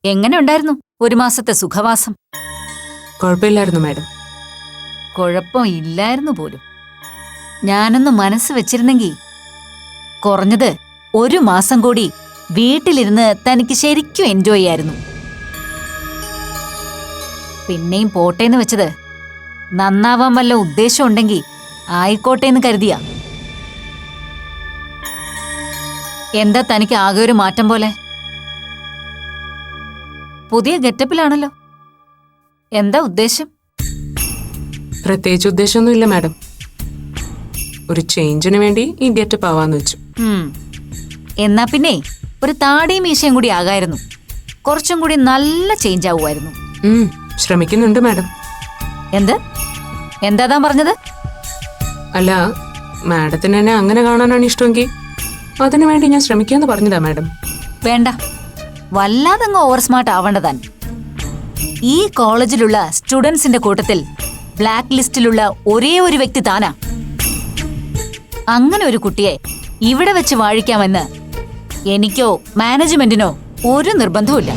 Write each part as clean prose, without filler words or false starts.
എങ്ങനെ ഉണ്ടായിരുന്നു ഒരു മാസത്തെ സുഖവാസം? കുഴപ്പമില്ലായിരുന്നു മാഡം. കുഴപ്പം ഇല്ലായിരുന്നു പോലും. ഞാനൊന്ന് മനസ്സ് വെച്ചിരുന്നെങ്കിൽ കുറഞ്ഞത് ഒരു മാസം കൂടി വീട്ടിലിരുന്ന് തനിക്ക് ശരിക്കും എൻജോയ് ചെയ്യായിരുന്നു. പിന്നെയും പോട്ടേന്ന് വെച്ചത് നന്നാവാൻ വല്ല ഉദ്ദേശം ഉണ്ടെങ്കിൽ ആയിക്കോട്ടേന്ന് കരുതിയാ. എന്താ തനിക്ക് ആകെ ഒരു മാറ്റം പോലെ? പുതിയ ഗെറ്റപ്പിലാണല്ലോ. എന്താ ഉദ്ദേശം? പ്രത്യേകിച്ച് ഉദ്ദേശമൊന്നുമില്ല മാഡം. ഒരു ചേഞ്ചിന് വേണ്ടി ഈ ഗെറ്റപ്പ് ആവാന്ന് വെച്ചു. എന്നാ പിന്നെ ഒരു താടിയും മീശയും കൂടി ആകായിരുന്നു. കുറച്ചും കൂടി നല്ല ചേഞ്ച് ആവുമായിരുന്നു. ശ്രമിക്കുന്നുണ്ട് മാഡം. എന്താ പറഞ്ഞത്? അല്ല, മാഡത്തിന് എന്നെ അങ്ങനെ കാണാനാണ് ഇഷ്ടമെങ്കിൽ അതിനു വേണ്ടി ഞാൻ ശ്രമിക്കാന്ന് പറഞ്ഞതാ മാഡം. വേണ്ട, വല്ലാതങ്ങ് ഓവർ സ്മാർട്ട് ആവേണ്ടതാൻ. ഈ കോളേജിലുള്ള സ്റ്റുഡൻസിന്റെ കൂട്ടത്തിൽ ബ്ലാക്ക് ലിസ്റ്റിലുള്ള ഒരേ ഒരു വ്യക്തി താനാ. അങ്ങനെ ഒരു കുട്ടിയെ ഇവിടെ വെച്ച് വാഴിക്കാമെന്ന് എനിക്കോ മാനേജ്മെന്റിനോ ഒരു നിർബന്ധവുമില്ല.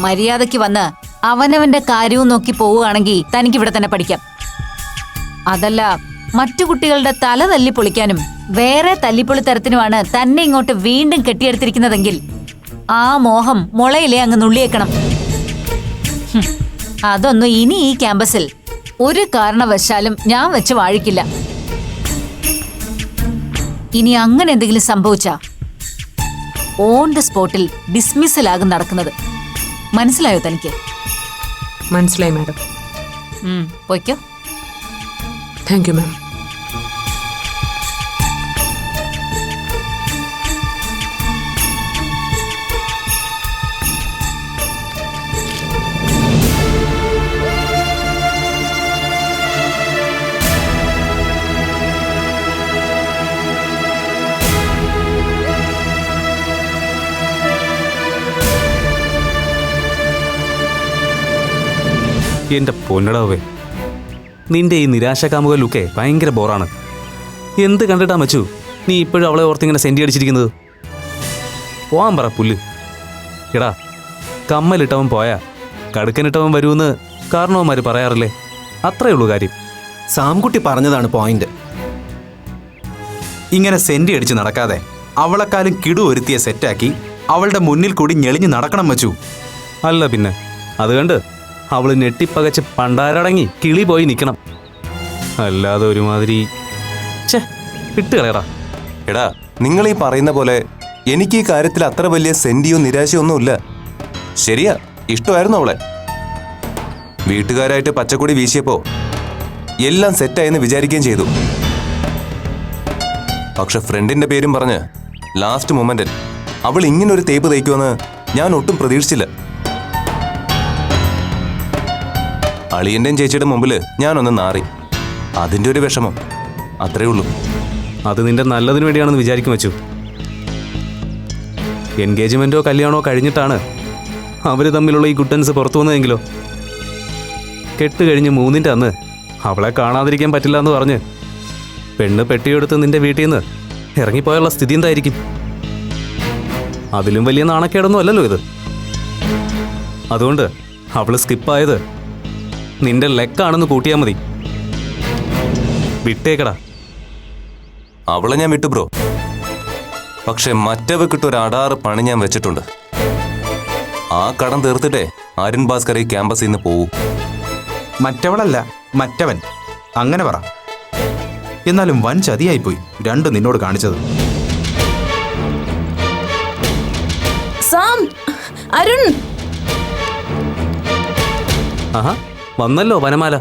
മര്യാദയ്ക്ക് വന്ന് അവനവന്റെ കാര്യവും നോക്കി പോവുകയാണെങ്കിൽ തനിക്കിവിടെ തന്നെ പഠിക്കാം. അതല്ല, മറ്റു കുട്ടികളുടെ തല തല്ലിപ്പൊളിക്കാനും വേറെ തല്ലിപ്പൊളിത്തരത്തിനുമാണ് തന്നെ ഇങ്ങോട്ട് വീണ്ടും കെട്ടിയെടുത്തിരിക്കുന്നതെങ്കിൽ ആ മോഹം മുളയിലെ അങ്ങ് നുള്ളിയേക്കണം. അതൊന്നും ഇനി ഈ ക്യാമ്പസിൽ ഒരു കാരണവശാലും ഞാൻ വെച്ച് വാഴിക്കില്ല. ഇനി അങ്ങനെ എന്തെങ്കിലും സംഭവിച്ചാ ഓൺ ദ സ്പോട്ടിൽ ഡിസ്മിസലാകും നടക്കുന്നത്. മനസ്സിലായോ തനിക്ക്? മനസ്സിലായി മാഡം. പോയിക്കോ. Thank you ma'am. എന്റെ പൊന്നടാവേ, നിന്റെ ഈ നിരാശാകാമുക ലുക്കേ ഭയങ്കര ബോറാണ്. എന്ത് കണ്ടിട്ടാ മച്ചു നീ ഇപ്പോഴും അവളെ ഓർത്തിങ്ങനെ സെൻറ്റി അടിച്ചിരിക്കുന്നത്? പോവാൻ പറ പുല്ല്. എടാ, കമ്മലിട്ടവൻ പോയാ കടുക്കനിട്ടവൻ വരുമെന്ന് കാരണവന്മാർ പറയാറില്ലേ? അത്രയേ ഉള്ളൂ കാര്യം. സാംകുട്ടി പറഞ്ഞതാണ് പോയിന്റ്. ഇങ്ങനെ സെൻറ്റി അടിച്ച് നടക്കാതെ അവളെക്കാളും കിടു ഒരുത്തിയെ സെറ്റാക്കി അവളുടെ മുന്നിൽ കൂടി ഞെളിഞ്ഞ് നടക്കണം മച്ചു. അല്ല പിന്നെ, അതുകണ്ട് അവള് ഞെട്ടിപ്പകച്ച് പണ്ടാരടങ്ങി കിളി പോയി നിൽക്കണം. അല്ലാതെ ഒരുമാതിരി വിട്ടുകളയടാ. എടാ, നിങ്ങൾ ഈ പറയുന്ന പോലെ എനിക്ക് ഈ കാര്യത്തിൽ അത്ര വലിയ സെന്റിയോ നിരാശയോ ഒന്നുമില്ല. ശരിയാ, ഇഷ്ടമായിരുന്നു അവളെ. വീട്ടുകാരായിട്ട് പച്ചക്കൊടി വീശിയപ്പോ എല്ലാം സെറ്റായെന്ന് വിചാരിക്കുകയും ചെയ്തു. പക്ഷെ ഫ്രണ്ടിന്റെ പേരും പറഞ്ഞ് ലാസ്റ്റ് മൊമെന്റിൽ അവൾ ഇങ്ങനൊരു തേപ്പ് തയ്ക്കുമെന്ന് ഞാൻ ഒട്ടും പ്രതീക്ഷിച്ചില്ല. അളിയന്റെയും ചേച്ചിയുടെ മുമ്പിൽ ഞാനൊന്ന് നാറി. അതിന്റെ ഒരു വിഷമം, അത്രേ ഉള്ളൂ. അത് നിന്റെ നല്ലതിന് വേണ്ടിയാണെന്ന് വിചാരിക്കും വെച്ചു. എൻഗേജ്മെന്റോ കല്യാണമോ കഴിഞ്ഞിട്ടാണ് അവര് തമ്മിലുള്ള ഈ ഗുഡൻസ് പുറത്തു വന്നതെങ്കിലോ? കെട്ട് കഴിഞ്ഞ് 3-ന്റെ അന്ന് അവളെ കാണാതിരിക്കാൻ പറ്റില്ല എന്ന് പറഞ്ഞ് പെണ്ണ് പെട്ടിയെടുത്ത് നിന്റെ വീട്ടിൽ നിന്ന് ഇറങ്ങിപ്പോയുള്ള സ്ഥിതി എന്തായിരിക്കും? അതിലും വലിയ നാണക്കേടൊന്നും അല്ലല്ലോ ഇത്. അതുകൊണ്ട് അവള് സ്കിപ്പായത് നിന്റെ ലെക്കാണെന്ന് കൂട്ടിയാൽ മതി. വിട്ടേക്കടാ. അവളെ ഞാൻ വിട്ടു ബ്രോ. പക്ഷെ മറ്റവക്കിട്ടൊരു അടാറ് പണി ഞാൻ വെച്ചിട്ടുണ്ട്. ആ കടം തീർത്തിട്ടേ അരുൺ ഭാസ്കർ ഈ ക്യാമ്പസിൽ നിന്ന് പോവൂ. മറ്റവളല്ല, മറ്റവൻ, അങ്ങനെ പറ. എന്നാലും വൻ ചതിയായിപ്പോയി രണ്ടും നിന്നോട് കാണിച്ചത്. സാം, അരുൺ. ആഹാ, വന്നല്ലോ വനമാല.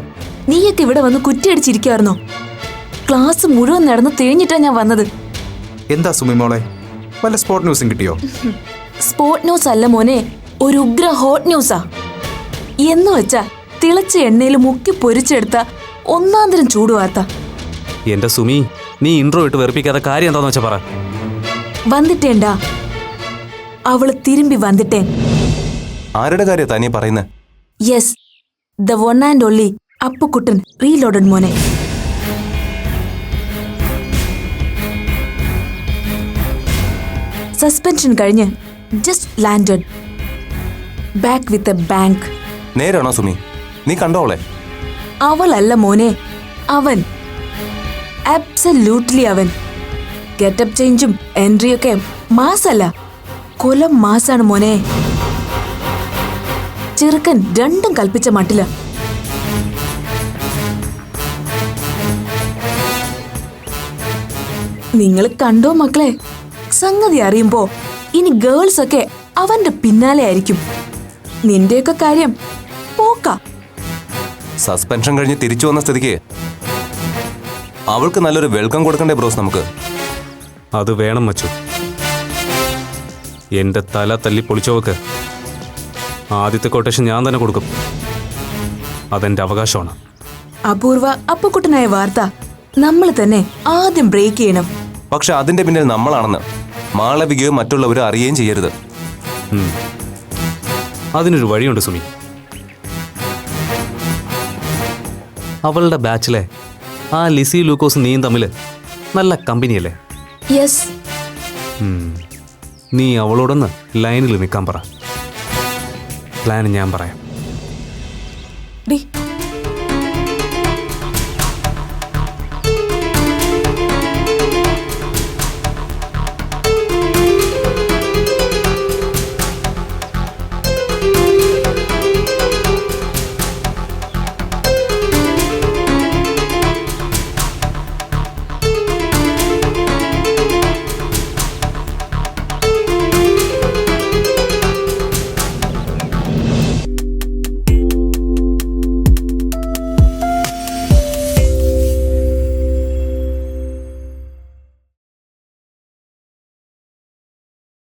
നീയൊക്കെ ഇവിടെ വന്ന് കുറ്റിയടിച്ചിരിക്കുവായിരുന്നോ? ക്ലാസ് മുഴുവൻ നടന്ന് തിരിഞ്ഞിട്ടാ ഞാൻ വന്നത്. എന്താ സുമി മോളെ, വല്ല സ്പോർട്ട് ന്യൂസും കിട്ടിയോ? സ്പോർട്ട് ന്യൂസ് അല്ല മോനെ, ഒരു ഉഗ്ര ഹോട്ട് ന്യൂസാ. എന്ന് വെച്ചാ തിളച്ച എണ്ണയിൽ മുക്കി പൊരിച്ചെടുത്ത ഒന്നാന്തരം ചൂടുവാർത്ത. എന്റെ സുമി, നീ ഇൻട്രോ ഇട്ട് വെറുപ്പിക്കാതെ കാര്യം എന്താന്ന് വെച്ചാ പറ. വന്നിട്ടേണ്ടാ, അവള് തിരുമ്പി വന്നിട്ടേൻ. ആരുടെ കാര്യം തനിയെ പറയുന്നത്? Yes, the one and only Appukuttan reloaded മോനെ. സസ്പെൻഷൻ കഴിഞ്ഞ് just landed back with a bank. നേരാണോ സുമി? നീ കണ്ടോ അവളെ? അവളല്ല മോനെ, അവൻ. അബ്സല്യൂട്ട്ലി അവൻ. ഗെറ്റപ്പ് ചേഞ്ചും എൻട്രിയൊക്കെ മാസല്ല, കൊലം മാസാണ് മോനെ. ചെറുക്കൻ രണ്ടും കൽപ്പിച്ച മട്ടില്ല. നിങ്ങൾ കണ്ടോ മക്കളെ? സംഗതി അറിയുമ്പോ ഇനി ഗേൾസ് ഒക്കെ അവന്റെ പിന്നാലെ ആയിരിക്കും. നിന്റെയൊക്കെ കാര്യം പോക്ക. സസ്പെൻഷൻ കഴിഞ്ഞ് തിരിച്ചു വന്ന സ്ഥിതിക്ക് അവൾക്ക് നല്ലൊരു വെൽക്കം കൊടുക്കണ്ടേ ബ്രോസ് നമുക്ക്? അത് വേണം മച്ചു. എന്റെ തല തല്ലി പൊളിച്ചവക്ക് ആദ്യത്തെ കൊട്ടേഷൻ ഞാൻ തന്നെ കൊടുക്കും. അതെന്റെ അവകാശമാണ്. അപൂർവ അപ്പുക്കുട്ടനായ വാർത്ത നമ്മൾ തന്നെ ആദ്യം ബ്രേക്ക് ചെയ്യണം. പക്ഷെ അതിന്റെ പിന്നിൽ നമ്മളാണെന്ന് മാളവികയോ മറ്റുള്ളവരോ അറിയുകയും ചെയ്യരുത്. അതിനൊരു വഴിയുണ്ട് സുമി. അവളുടെ ബാച്ചിലെ ആ ലിസി ലൂക്കോസ് നീയും തമ്മിൽ നല്ല കമ്പനിയല്ലേ? യെസ്. നീ അവളോടൊന്ന് ലൈനിൽ നിൽക്കാൻ പറ. പ്ലാൻ ഞാൻ പറയാം. ഡി